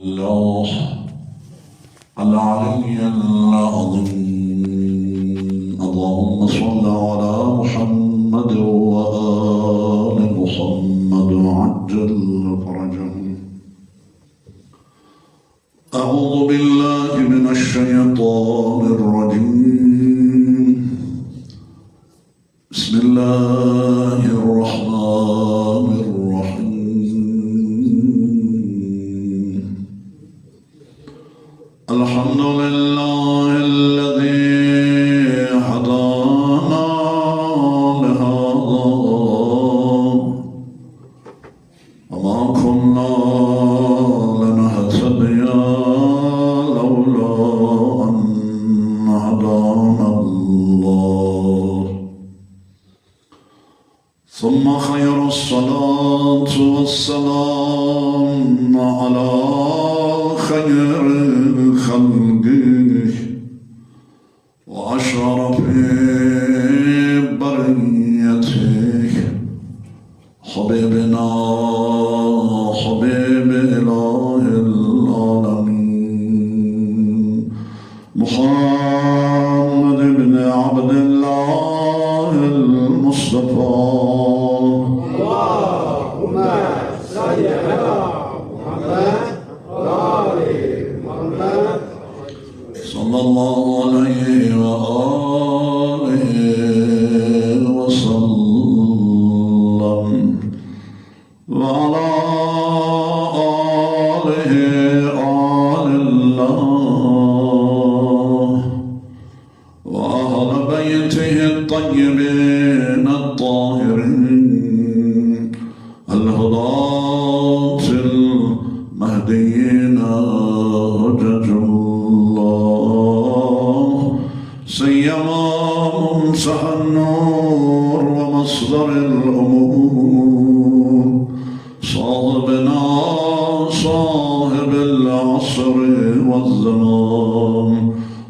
الله العلي العظيم. اللهم صل على محمد وآل محمد وعجل فرجهم. أعوذ بالله من الشيطان الرجيم. بسم الله الرحمن الرحيم. الحمد لله الذي هدانا لهذا وما كنا لنهتدي لولا أن هدانا الله. ثم خير الصلاة والسلام على خير خلقه وأشرف بريته حبيبنا حبيب إله العالمين محمد بن عبد الله المصطفى. اللهم صل على محمد وآل محمد صلى الله عليه وآله وسلم وعلى آله آل الله وأهل بيته الطيبين الطاهرين الهداة المهديين هجج الله سيما منتهى النور ومصدر الأمور صاحبنا صاحب العصر والزمان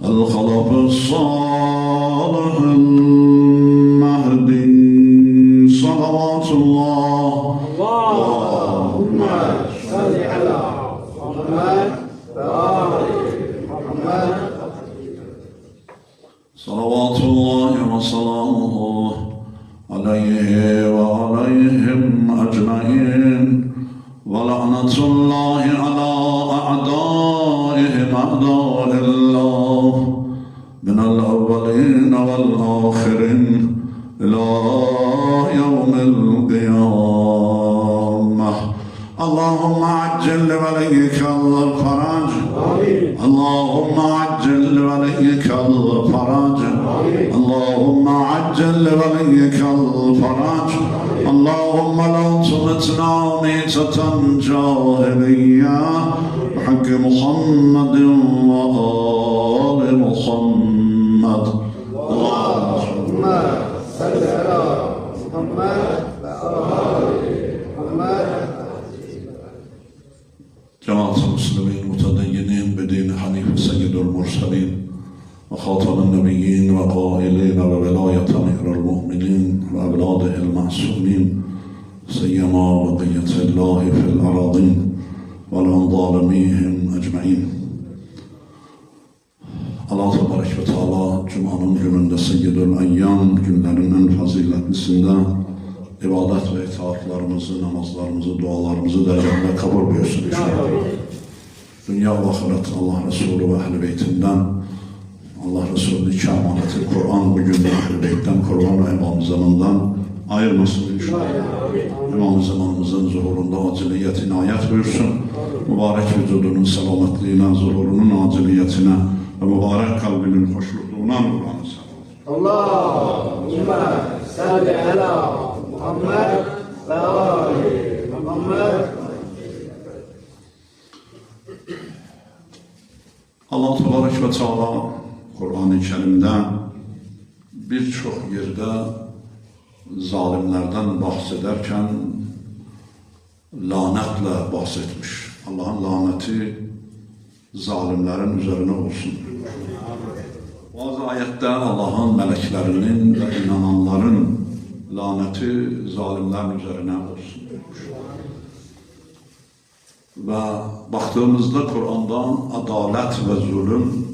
الخلف الصالح المهدي صلوات الله. اللهم صل على محمد وآل محمد صلوات الله وسلامه عليه وعليهم أجمعين ولعنة الله على أعدائهم أعداء الله من الأولين والآخرين إلى يوم القيامة. اللهم عجل لوليك الفرج. اللهم عجل لوليك الفرج. اللهم عجل لوليك الفرج. اللهم لا تمتنا ميتة جاهلية بحق محمد وآل محمد. اللهم صل على محمد وآل محمد. جماعة المسلمين متدينين بدين حنيف سيد المرسلين وخاتم النبيين وقائلين بولاية أمير المؤمنين وأولاده المعصومين سيما بقية الله في الأراضين وعن ظالميهم أجمعين. Allah Tebarek ve Teala Cuma'nın gününde Seyyidül Eyyam günlerin en faziletlisinde ibadet ve itaatlarımızı, namazlarımızı, dualarımızı değerinde kabul buyursun inşallah. Dünya ve ahiret Allah Resulü ve Ehl-i Beytinden Allah Resulü'nün iki emaneti Kur'an bugün Ehl-i Beyt'ten Kur'an ve İmam-ı Zaman'dan ayırmasın inşallah. İmam-ı Zaman'ımızın zuhurunda aciliyet inayet buyursun. Mübarek vücudunun selametliğine, zuhurunun aciliyetine ve mübarek kalbinin hoşnutluğuna nurlanı selam. اللهم صل على محمد وآل محمد. Allah Tebarek ve Teala Kur'an-ı Kerim'de birçok yerde zalimlerden bahsederken lanetle bahsetmiş. Allah'ın laneti zalimlerin üzerine olsun. Bazı ayette Allah'ın meleklerinin ve inananların laneti zalimlerin üzerine olsun. Ve baktığımızda Kur'an'dan adalet ve zulüm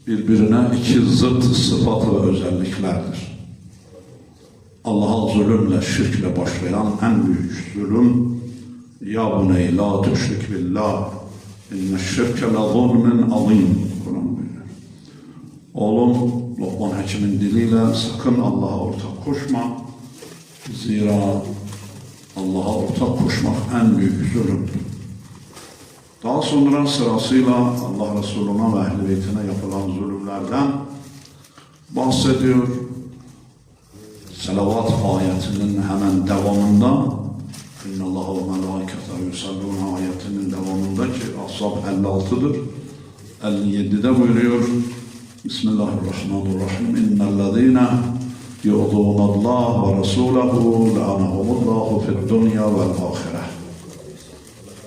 birbirine iki zıt sıfat ve özelliklerdir. Allah'a zulümle, şirkle başlayan en büyük zulüm, ya buney la tüşrik billah, inne şirke la zulmün azim. Kur'an buyuruyor. Oğlum, Lokman Hekim'in diliyle sakın Allah'a ortak koşma. Zira Allah'a ortak koşmak en büyük zulümdür. Daha sonra sırasıyla Allah Resulü'ne ve Ehl-i Beytine yapılan zulümlerden bahsediyor. Selavat ayetinin hemen devamında İnna Allaha ve melâiketehu yusallûne ayetinin devamında ki Ashab 56'dır. 57'de buyuruyor Bismillahirrahmanirrahim İnnellezîne yu'zûnallâhe ve rasûlehu le'anehumullâhu fid-dunya vel-âhire.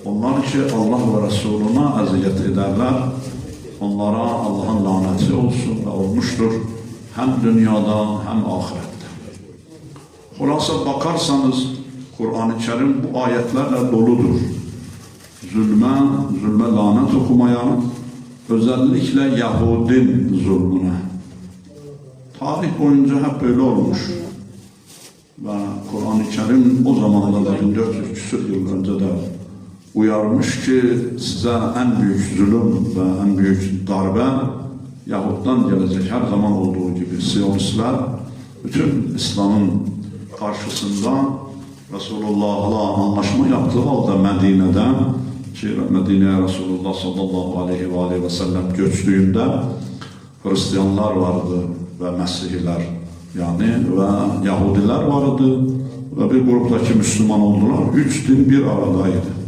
Onlar ki Allah ve Resuluna eziyet ederler, onlara Allah'ın laneti olsun ve olmuştur hem dünyada hem ahirette. Hulasa bakarsanız Kur'an-ı Kerim bu ayetlerle doludur. Zulme lanet okumaya, özellikle Yahudin zulmüne. Tarih boyunca hep böyle olmuş. Ve Kur'an-ı Kerim o zamanlarda 1400 küsur yıl önce de uyarmış ki size en büyük zulüm ve en büyük darbe Yahud'dan gelecek, her zaman olduğu gibi Siyonistler bütün İslam'ın karşısında Resulullah'la anlaşma yaptığı halde Medine'de ki Medine'ye Resulullah sallallahu aleyhi ve sellem göçtüğünde Hristiyanlar vardı ve Mesihiler yani ve Yahudiler vardı ve bir gruptaki Müslüman oldular. Üç din bir aradaydı.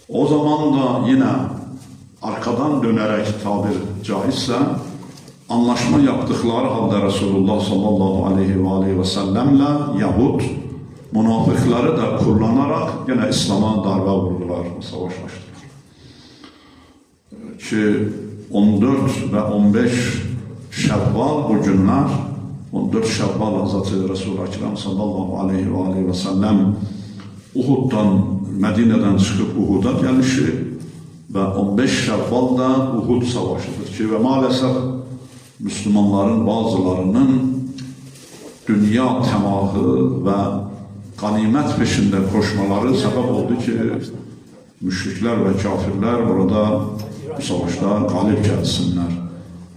O zaman da yine arkadan dönerek tabir caizse anlaşma yaptıkları halde Resulullah sallallahu aleyhi ve sellemle Yahud münafıkları da kullanarak yine İslam'a darbe vurdular, savaş açtılar. Ki 14 ve 15 Şevval bu günler 14 Şevval Hazreti Resul-i Ekrem sallallahu aleyhi ve sellem Uhud'dan, Medine'den çıkıp Uhud'a gelişi ve 15 Şevval'da Uhud Savaşı'dır ki ve maalesef Müslümanların bazılarının dünya temahı ve ganimet peşinde koşmaları sebep oldu ki müşrikler ve kafirler burada bu savaşta galip gelsinler.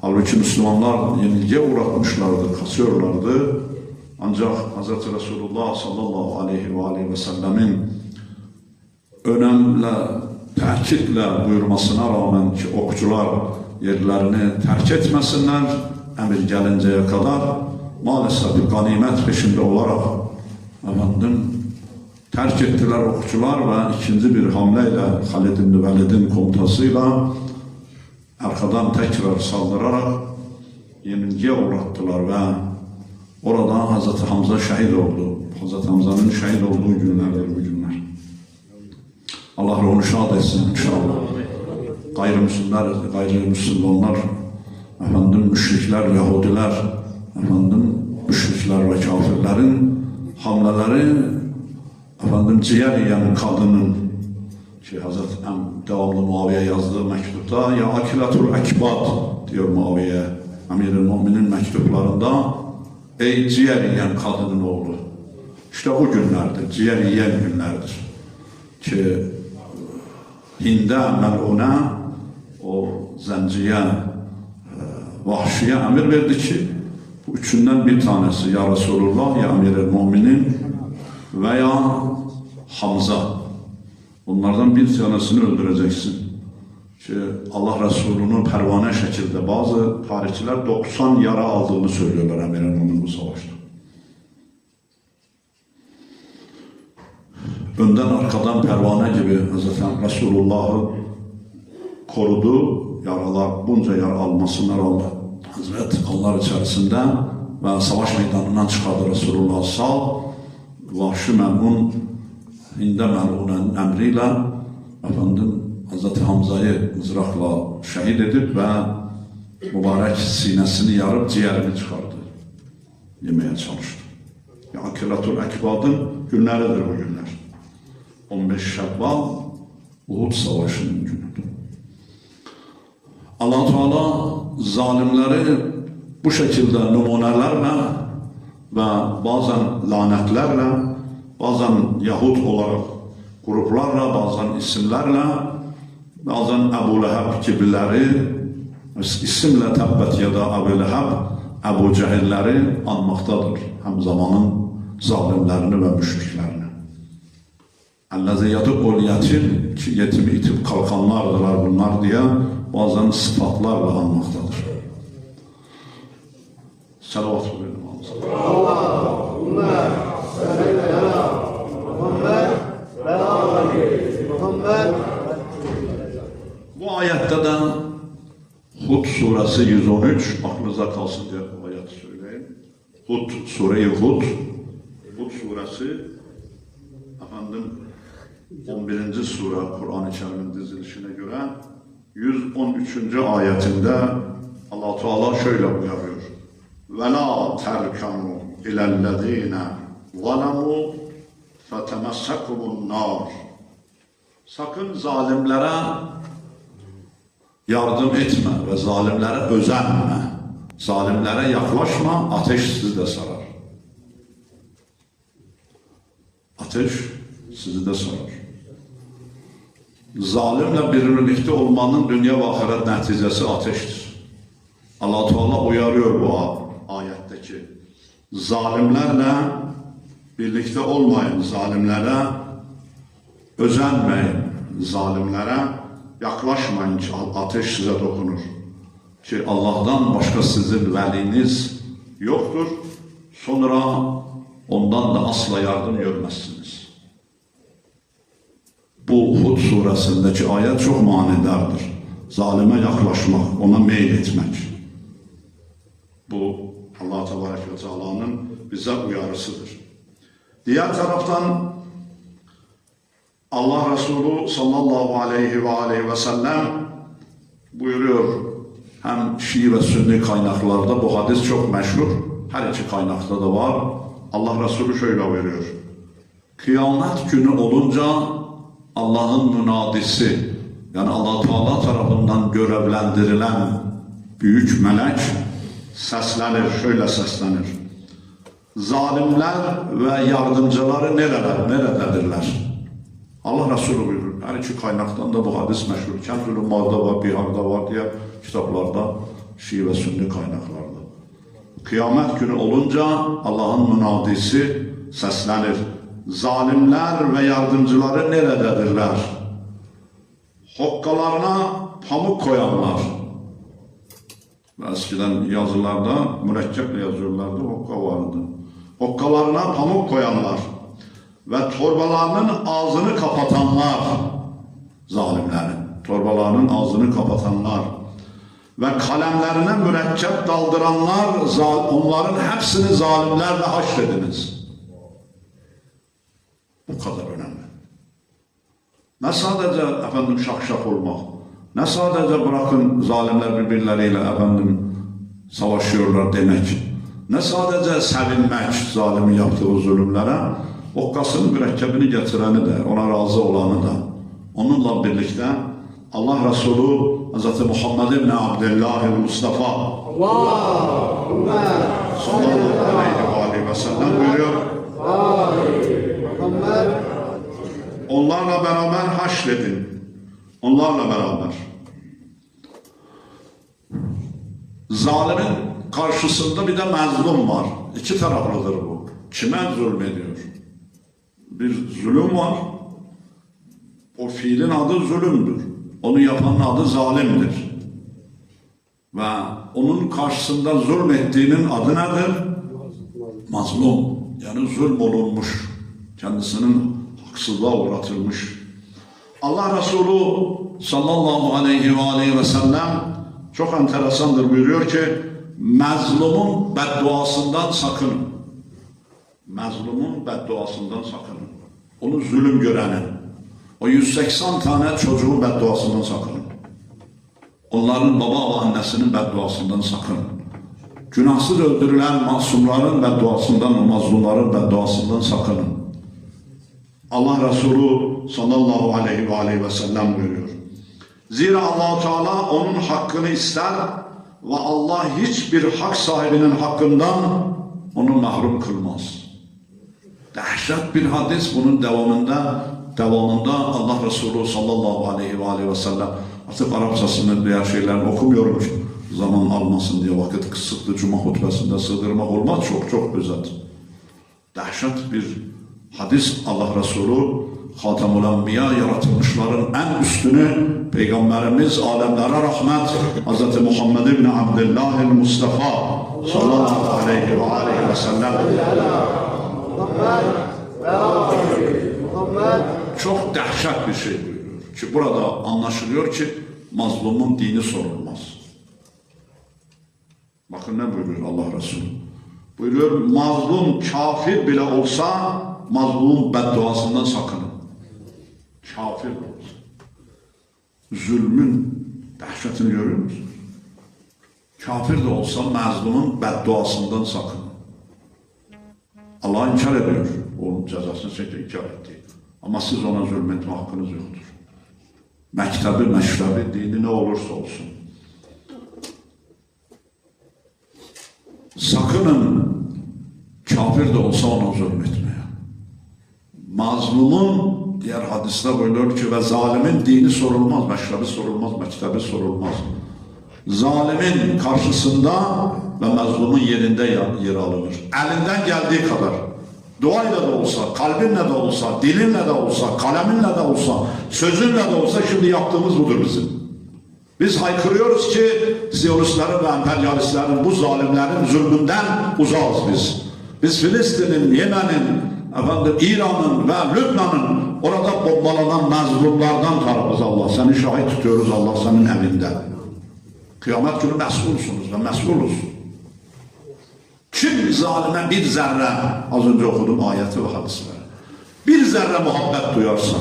Halbuki Müslümanlar yenilgiye uğratmışlardı, kasıyorlardı. Ancak Hz. Resulullah sallallahu aleyhi ve sellemin önemli tehkitle buyurmasına rağmen ki okçular yerlerini terk etmesinler, emir gelinceye kadar maalesef bir ganimet peşinde olarak terk ettiler okçular ve ikinci bir hamleyle Halid ibn Velid'in komutasıyla arkadan tekrar saldırarak yenilgiye uğrattılar ve orada Hazreti Hamza şehit oldu. Hazreti Hamza'nın şehit olduğu günlerdir bu günler. Allah ruhunu şad etsin inşallah. Gayrimüslimler, müşrikler, Yahudiler, müşrikler ve kafirlerin hamleleri, ciğer yiyen kadının ki Hazreti devamlı Muaviye yazdığı mektupta ya akilatul ekbad diyor Muaviye, Emir-i Mu'minin mektuplarında ey ciğer yiyen kadının oğlu. İşte bu günlerdir, ciğer yiyen günlerdir. Ki Hinde mel'una o zenciye, vahşiye emir verdi ki bu üçünden bir tanesi ya Resulullah ya Emir-i Mu'minin veya Hamza. Bunlardan bir tanesini öldüreceksin. Ki Allah Resulü'nün pervane şekilde bazı tarihçiler 90 yara aldığını söylüyorlar Emir-i Mu'min bu savaşta. Önden arkadan pervane gibi Hz. Resulullah'ı korudu. Yaralar, bunca yara almasına rağmen Hazret onlar içerisinde ve savaş meydanından çıkardı Resulullah sağ. Vahşi memnun Hinde mel'unen emriyle Hz. Hamza'yı mızrakla şehit edip ve mübarek sinesini yarıp ciğerini çıkardı. Yemeye çalıştı. Akilatul Ekbad'ın günleridir bu günler. 15 Şevval Uhud savaşının günüdür. Allah Teala zalimleri bu şekilde numunelerle ve bazen lanetlerle, bazen Yahud olarak gruplarla, bazen isimlerle, bazen Ebu Leheb gibileri isimle tebbet ya da Ebu Leheb, Ebu Cehilleri anmaktadır. Hem zamanın zalimlerini ve müşriklerini. اَلَّذِي يَدُقُّ الْيَتِيمِ ki yetimi itip kalkanlardırlar bunlar diye bazen sıfatlarla anmaktadır. Selavat verelim Allahümme salli ala Muhammed ve ali Muhammed. Bu ayette de Hud suresi 113, aklınıza kalsın diye bu ayeti söyleyeyim. Hud, Sure-i Hud, Hud suresi efendim 11. sure Kur'an-ı Kerim'in dizilişine göre 113. ayetinde Allah Teala şöyle buyuruyor. وَلَا تَرْكَنُوا اِلَى الَّذ۪ينَ ظَلَمُوا فَتَمَسَّكُمُ النَّارِ Sakın zalimlere yardım etme ve zalimlere özenme. Zalimlere yaklaşma, ateş sizi de sarar. Ateş sizi de sarar. Zalimle birlikte olmanın dünya ve ahiret neticesi ateştir. Allah Teala uyarıyor bu ayetteki. Zalimlerle birlikte olmayın, zalimlere özenmeyin, zalimlere yaklaşmayın ki ateş size dokunur. Ki Allah'tan başka sizin veliniz yoktur. Sonra ondan da asla yardım görmezsiniz. Bu Hud suresindeki ayet çok manidardır. Zalime yaklaşmak, ona meyil etmek. Bu Allah Tebarek ve Teala'nın bize uyarısıdır. Diğer taraftan Allah Resulü sallallahu aleyhi ve sellem buyuruyor, hem Şii ve Sünni kaynaklarda bu hadis çok meşhur, her iki kaynakta da var. Allah Resulü şöyle buyuruyor. Kıyamet günü olunca Allah'ın münadisi, yani Allah Teala tarafından görevlendirilen büyük melek seslenir, şöyle seslenir. Zalimler ve yardımcıları nerededirler? Allah Resulü buyurur. Her iki kaynaktan da bu hadis meşhur. Kenzül Ummal'da var, Bihar'da var diye kitaplarda, Şii ve Sünni kaynaklarda. Kıyamet günü olunca Allah'ın münadisi seslenir. Zalimler ve yardımcıları nerededirler? Hokkalarına pamuk koyanlar. Eskiden yazılarda mürekkeple yazıyorlardı, hokka vardı. Hokkalarına pamuk koyanlar ve torbalarının ağzını kapatanlar, zalimlerin torbalarının ağzını kapatanlar ve kalemlerine mürekkep daldıranlar, onların hepsini zalimlerle haşrediniz. Bu kadar önemli. Ne sadece efendim şakşak olmak, ne sadece bırakın zalimler birbirleriyle efendim savaşıyorlar demek, ne sadece sevinmek zalimin yaptığı zulümlere, okkasının mürekkebini getireni de, ona razı olanı da, onunla birlikte Allah Resulü Hz. Muhammed ibn Abdullah el-Mustafa Allahümme sallallahu aleyhi ve sellem buyuruyor. Muhammed. Onlarla beraber haşredin. Onlarla beraber. Zalimin karşısında bir de mezlum var. İki taraflıdır bu. Kime zulmediyor? Bir zulüm var. O fiilin adı zulümdür. Onu yapanın adı zalimdir. Ve onun karşısında zulmettiğinin adı nedir? Mazlum. Yani zulmolunmuş. Kendisinin haksızlığa uğratılmış. Allah Resulü sallallahu aleyhi ve sellem çok enteresandır, buyuruyor ki mezlumun bedduasından sakının. Mezlumun bedduasından sakının. Onu zulüm görenin. O 180 tane çocuğun bedduasından sakının. Onların baba ve annesinin bedduasından sakının. Günahsız öldürülen masumların bedduasından, mazlumların bedduasından sakının. Allah Resulü sallallahu aleyhi ve sellem buyuruyor. Zira Allah Teala onun hakkını ister ve Allah hiçbir hak sahibinin hakkından onu mahrum kılmaz. Dehşet bir hadis. Bunun devamında Allah Resulü sallallahu aleyhi ve sellem, artık Arapçasını diğer şeylerini okumuyorum zaman almasın diye, vakit kısıtlı, cuma hutbesinde sığdırmak olmaz, çok özet. Dehşet bir hadis. Allah Resulü Hatemul Enbiya, yaratılmışların en üstünü, Peygamberimiz, alemlere rahmet, Hz. Muhammed ibn Abdullah el-Mustafa sallallahu aleyhi ve sellem çok dehşet bir şey buyuruyor. Ki burada anlaşılıyor ki mazlumun dini sorulmaz. Bakın ne buyuruyor Allah Resulü? Buyuruyor, mazlum kafir bile olsa mazlumun bedduasından sakının. Kafir de olsa. Zulmün dehşetini görüyor musunuz? Kafir de olsa mazlumun bedduasından sakının. Allah inkar ediyor. Onun cezasını çekti, inkar etti. Ama siz ona zulmetme hakkınız yoktur. Mektebi, meşrebi, dini ne olursa olsun. Sakının kafir de olsa ona zulmetmeye. Mazlumun, diğer hadiste buyuruyor ki, ve zalimin dini sorulmaz, meşrebi sorulmaz, mektebi sorulmaz. Zalimin karşısında ve mazlumun yerinde yer alınır. Elinden geldiği kadar. Duayla da olsa, kalbinle de olsa, dilinle de olsa, kaleminle de olsa, sözünle de olsa, şimdi yaptığımız budur bizim. Biz haykırıyoruz ki Siyonistlerin ve emperyalistlerin, bu zalimlerin zulmünden uzağız biz. Biz Filistin'in, Yemen'in, İran'ın ve Lübnan'ın orada bombalanan mazlumlardan tarafız Allah. Seni şahit tutuyoruz Allah senin emrinde. Kıyamet günü mesulsunuz ve mesuluz. Kim zalime bir zerre, az önce okudum ayeti ve hadisleri, bir zerre muhabbet duyarsa,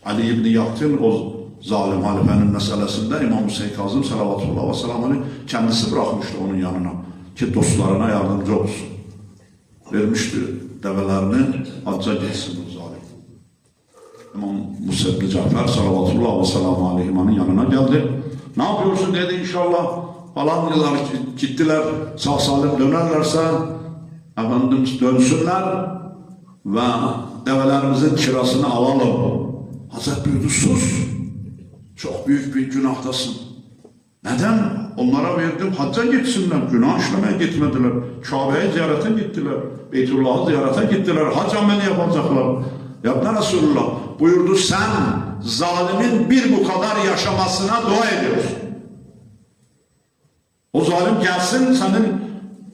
Ali İbni Yaktin o zalim halifenin meselesinde İmam Hüseyin Kazım salavatullah ve selamun kendisi bırakmıştı onun yanına ki dostlarına yardımcı olsun. Vermişti develerini, hacca gitsin o zalim. İmam Musa ibn Cafer salavatullah ve selamun aleyhimanın yanına geldi. Ne yapıyorsun dedi, inşallah falan yıllar gittiler, sağ salim dönerlerse dönsünler ve develerimizin kirasını alalım. Hazret buyurdu, sus, çok büyük bir günahtasın. Neden? Onlara verdim, hacca gitsinler, günah işlemeye gitmediler, Kabe'ye ziyarete gittiler, Beytullah'ı ziyarete gittiler, hac ameli yapacaklar. Ya Resulullah buyurdu, sen zalimin bir bu kadar yaşamasına dua ediyorsun. O zalim gelsin, senin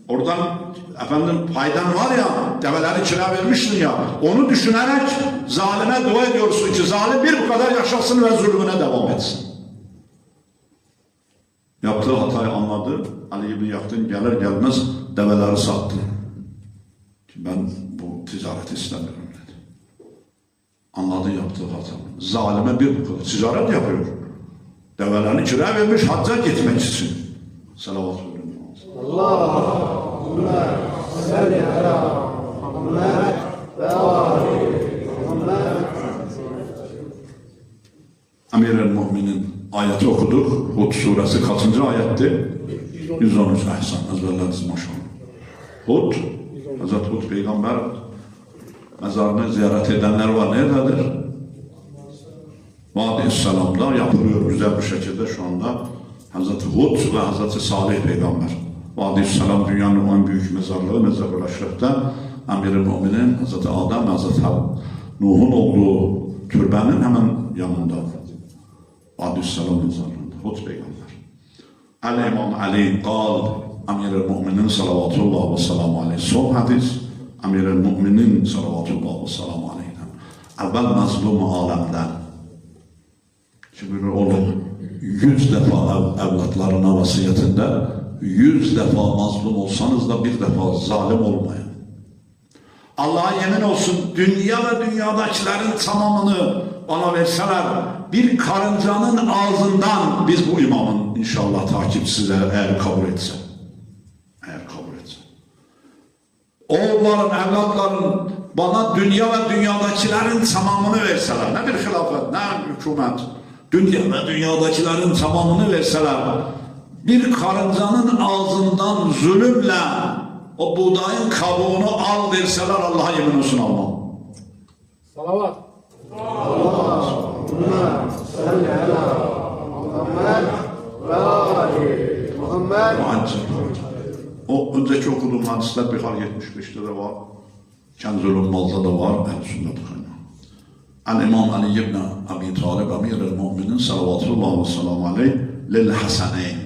oradan faydan var ya, develeri kira vermişsin ya, onu düşünerek zalime dua ediyorsun ki zalim bir bu kadar yaşasın ve zulmüne devam etsin. Yaptığı hatayı anladı. Ali İbni Yaktin gelir gelmez develeri sattı. Ben bu ticareti istemiyorum dedi. Anladı yaptığı hatayı. Zalime bir bu kadar ticaret yapıyor. Develerini kira vermiş hacca gitmek için. Salavat verin. Allahümme salli ala Muhammed ve ali Muhammed. Emir-el Mu'minin ayeti okuduk. Hud suresi kaçıncı ayetti? 113. Ehsan ezberlediniz maşallah. Hud, Hazreti Hud peygamber mezarını ziyaret edenler var. Nerededir? Vadi-i Selam'da yapılıyor güzel bir şekilde şu anda. Hazreti Hud ve Hazreti Salih peygamber. Vadi-i Selam dünyanın en büyük mezarlığı, Mezar-ül Eşref'te Emir-i Mu'minin Hazreti Adem, Hazreti Nuh'un olduğu türbenin hemen yanında. Vadi-i Selam mezarlığında. Hud peygamber. El-İmam Ali kal, Emir-i Mu'minin salavatullah ve selamu aleyhi. Son hadis, Emir-i Mu'minin salavatullah ve selamu aleyhi. Evvel mazlum alemden. Şimdi oğlum 100 defa evlatlarına vasiyetinde 100 defa mazlum olsanız da bir defa zalim olmayın. Allah'a yemin olsun, dünya ve dünyadakilerin tamamını bana verseler, bir karıncanın ağzından biz bu imamın inşallah takipçileri eğer kabul etse. oğulların, evlatların bana dünya ve dünyadakilerin tamamını verseler, ne bir hilafet, ne hükümet, dünya ve dünyadakilerin tamamını verseler, bir karıncanın ağzından zulümle o buğdayın kabuğunu al verseler, Allah'a yemin olsun almam. Salavat. Allahümme salli ala Muhammed ve ali Muhammed. O önceki okuduğum hadisler bir hal 75'te de var. Kenzul Ummaz'da da var. En sünnet kaynağı. El-İmam Ali ibn Abi Talib Emir-i Mu'minin salavatullah ve selamu aleyh lil haseneyn.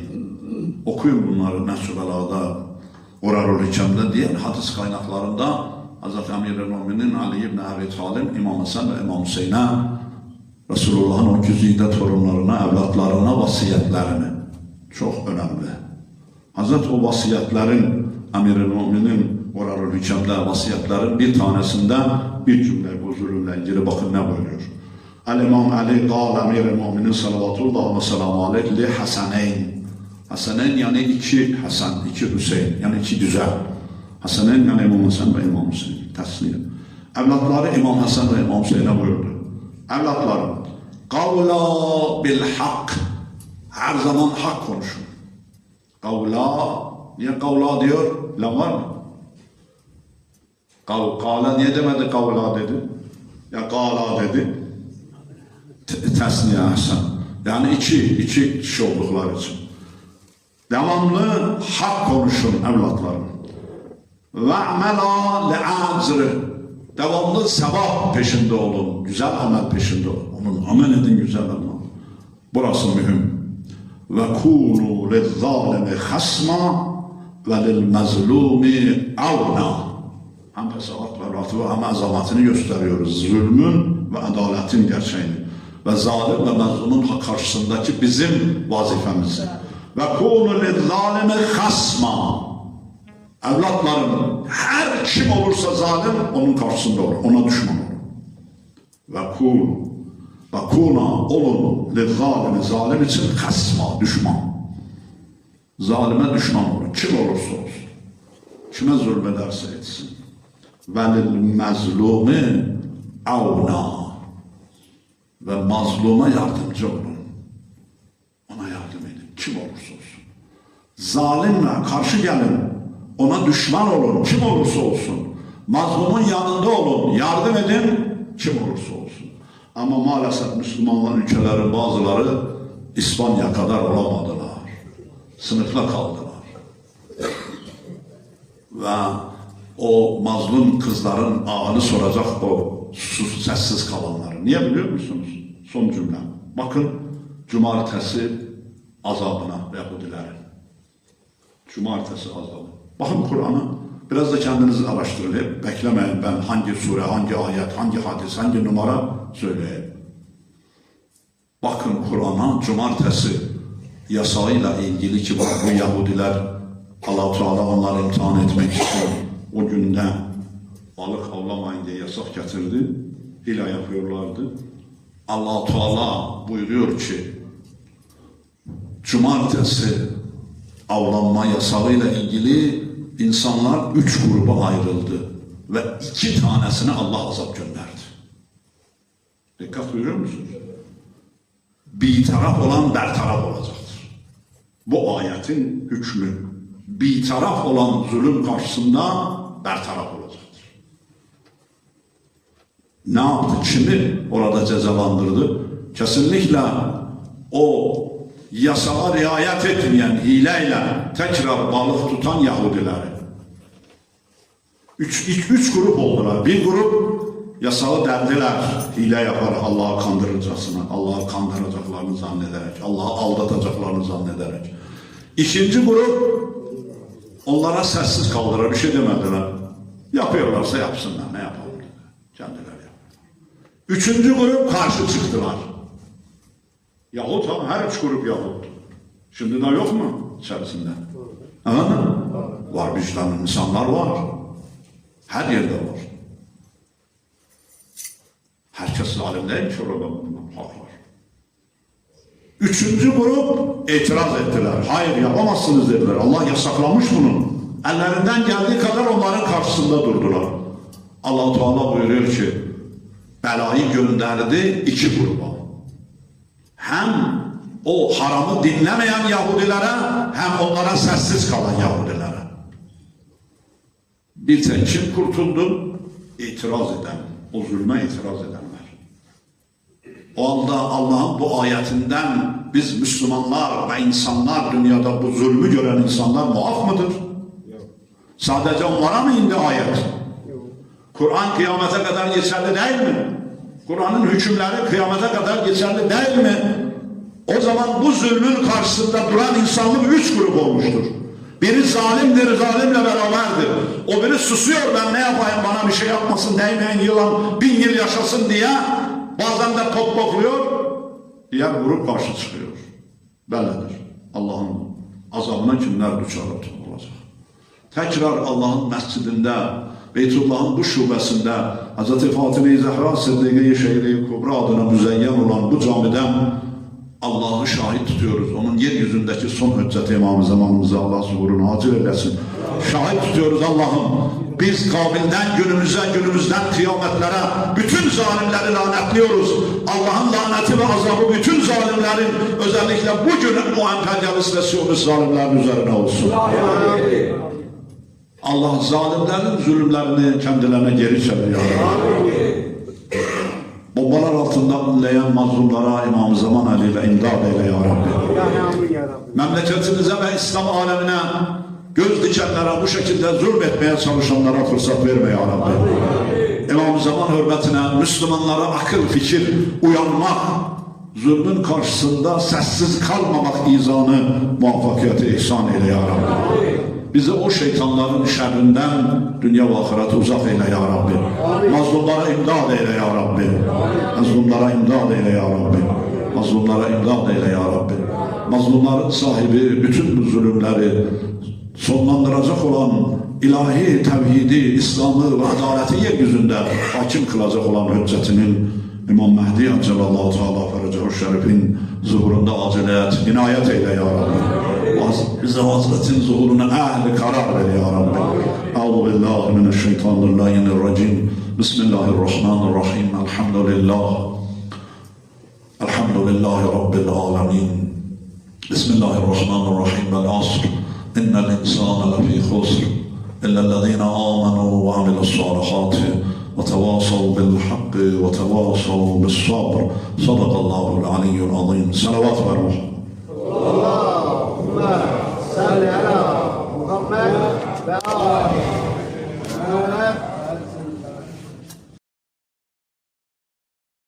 Okuyun bunları Nesubela'da, Urarul Hikem'de diğer hadis kaynaklarında Hazreti Emir-i Mu'minin Ali ibn Abi Talib, İmam Hasan ve İmam Hüseyin'e Resulullah'ın o güzide torunlarına, evlatlarına vasiyetlerini. Çok önemli. Hazret o vasiyetlerin, Emir-i Mu'minin Urarul Hikem'de vasiyetlerin bir tanesinde bir cümle bu zulümle ilgili bakın ne buyuruyor. El-İmam Ali qal Emir-i Mu'minin salavatullah ve selamu aleyh li haseneyn. Haseneyn yani iki Hasan, iki Hüseyin, yani iki güzel. Haseneyn yani İmam Hasan ve İmam Hüseyin. Tesliye. Evlatları İmam Hasan ve İmam Hüseyin'e buyurdu. Evlatlarım, kavla bil hak. Her zaman hak konuşun. Kavla, niye kavla diyor? Lan var mı? Kavla niye demedi kavla dedi? Ya kavla dedi. Tesniye Hasan. Yani iki kişi oldukları için. Devamlı hak konuşun evlatlarım. Ve amela le'azri. Devamlı sevap peşinde olun. Güzel amel peşinde olun. Onun amel edin güzel amel. Burası mühim. Ve kûnû lizzâlimi hasma ve lilmezlûmi avna. Hem fesavat ve ratı hem azamatını gösteriyoruz. Zulmün ve adaletin gerçeğini. Ve zalim ve mazlumun karşısındaki bizim vazifemizi. Ve kûnû lizzâlimi hasma. Evlatlarım, her kim olursa zalim onun karşısında olur, ona düşman olur. Ve kuna olun lizzalimi, zalim için hasma, düşman. Zalime düşman olur, kim olursa olsun. Kime zulmederse etsin. Ve lil mezlumi avna. Ve mazluma yardımcı olun. Ona yardım edin, kim olursa olsun. Zalimle karşı gelin. Ona düşman olun, kim olursa olsun. Mazlumun yanında olun, yardım edin, kim olursa olsun. Ama maalesef Müslümanlar ülkelerin bazıları İspanya kadar olamadılar. Sınıfta kaldılar. Ve o mazlum kızların ağını soracak o sessiz kalanları. Niye biliyor musunuz? Son cümle. Bakın, cumartesi azabına Yahudilerin. Cumartesi azabı. Bakın Kur'an'a, biraz da kendinizi araştırın. Hep beklemeyin ben hangi sure, hangi ayet, hangi hadis, hangi numara söyleyeyim. Bakın Kur'an'a cumartesi yasağıyla ilgili ki bu Yahudiler Allah-u Teala onları imtihan etmek için o günde balık avlamayın diye yasak getirdi. Hile yapıyorlardı. Allah-u Teala buyuruyor ki cumartesi avlanma yasağıyla ilgili insanlar 3 gruba ayrıldı ve 2 tanesine Allah azap gönderdi. Dikkat buyuruyor musunuz? Bir taraf olan bertaraf olacaktır. Bu ayetin hükmü bir taraf olan zulüm karşısında bertaraf olacaktır. Ne yaptı? Kimi orada cezalandırdı? Kesinlikle o yasağa riayet etmeyen hileyle tekrar balık tutan Yahudileri. Üç grup oldular. Bir grup yasağı deldiler. Hile yapar Allah'ı kandırırcasına. Allah'ı kandıracaklarını zannederek. Allah'ı aldatacaklarını zannederek. İkinci grup onlara sessiz kaldılar. Bir şey demediler. Yapıyorlarsa yapsınlar. Ne yapalım dedi. Kendileri yapıyor. Üçüncü grup karşı çıktılar. Yahut ha, her 3 grup Yahut. Şimdi daha yok mu içerisinde? Var vicdanlı insanlar var. Her yerde var. Herkes zalim değil ki orada bundan. Hak var. Üçüncü grup itiraz ettiler. Hayır yapamazsınız dediler. Allah yasaklamış bunu. Ellerinden geldiği kadar onların karşısında durdular. Allah-u Teala buyuruyor ki, belayı gönderdi iki gruba. Hem o haramı dinlemeyen Yahudilere, hem onlara sessiz kalan Yahudilere. Bir tek kim kurtuldu? İtiraz eden, o zulme itiraz edenler. O anda Allah'ın bu ayetinden biz Müslümanlar ve insanlar, dünyada bu zulmü gören insanlar muaf mıdır? Sadece onlara mı indi ayet? Kur'an kıyamete kadar geçerli değil mi? Kur'an'ın hükümleri kıyamete kadar geçerli değil mi? O zaman bu zulmün karşısında duran insanlık üç grup olmuştur. Biri zalimdir, zalimle beraberdir. O biri susuyor, ben ne yapayım, bana bir şey yapmasın, değmeyen yılan 1000 yıl yaşasın diye bazen de potpokluyor. Diğer grup karşı çıkıyor. Bellidir. Allah'ın azabına kimler düçar olacak? Tekrar Allah'ın mescidinde, Beytullah'ın bu şubesinde Hz. Fatıma-i Zehra Sıddık-ı Şehri Kubra adına müzeyyen olan bu camiden Allah'ı şahit tutuyoruz. Onun yeryüzündeki son hücceti İmam-ı Zamanımıza Allah zuhurunu acil eylesin. Şahit tutuyoruz Allah'ım. Biz Kabil'den günümüze, günümüzden kıyametlere bütün zalimleri lanetliyoruz. Allah'ın laneti ve azabı bütün zalimlerin, özellikle bugün bu emperyalist ve siyonist zalimlerin üzerine olsun. Allah zalimlerin zulümlerini kendilerine geri çeviriyor. Bombalar altında inleyen mazlumlara İmam-ı Zaman Ali ile imdad eyle ya Rabbi. Memleketimize ve İslam alemine göz dikenlere, bu şekilde zulmetmeye çalışanlara fırsat verme ya Rabbi. İmam-ı Zaman hürmetine Müslümanlara akıl, fikir, uyanmak, zulmün karşısında sessiz kalmamak izanı, muvaffakiyeti ihsan eyle ya Rabbi. Bizi o şeytanların şerrinden dünya ve ahirete uzak eyle ya Rabbi. Mazlumlara imdad eyle ya Rabbi. Mazlumlara imdad eyle ya Rabbi. Mazlumlara imdad eyle ya Rabbi. Mazlumların sahibi bütün bu zulümleri sonlandıracak olan ilahi tevhidi, İslam'ı ve adaleti yeryüzünde hakim kılacak olan hüccetinin İmam Mehdi Acelallahu Teala Feracehu Şerif'in zuhurunda acele et, inayet eyle ya Rabbi. Bize Hazretin zuhuruna ehli karar ver ya Rabbi. Euzu billahi mineşşeytanirracim. Bismillahirrahmanirrahim. Elhamdülillah. Elhamdülillahi Rabbil alemin. Bismillahirrahmanirrahim. Vel asr. İnnel insane lefî husr. İllellezîne âmenû ve amilussâlihâti ve tevâsav bilhakkı ve tevâsav bissabr. Sadakallâhu'l aliyyul azîm. Salavat ver. Allahümme salli ala Muhammed ve ali Muhammed.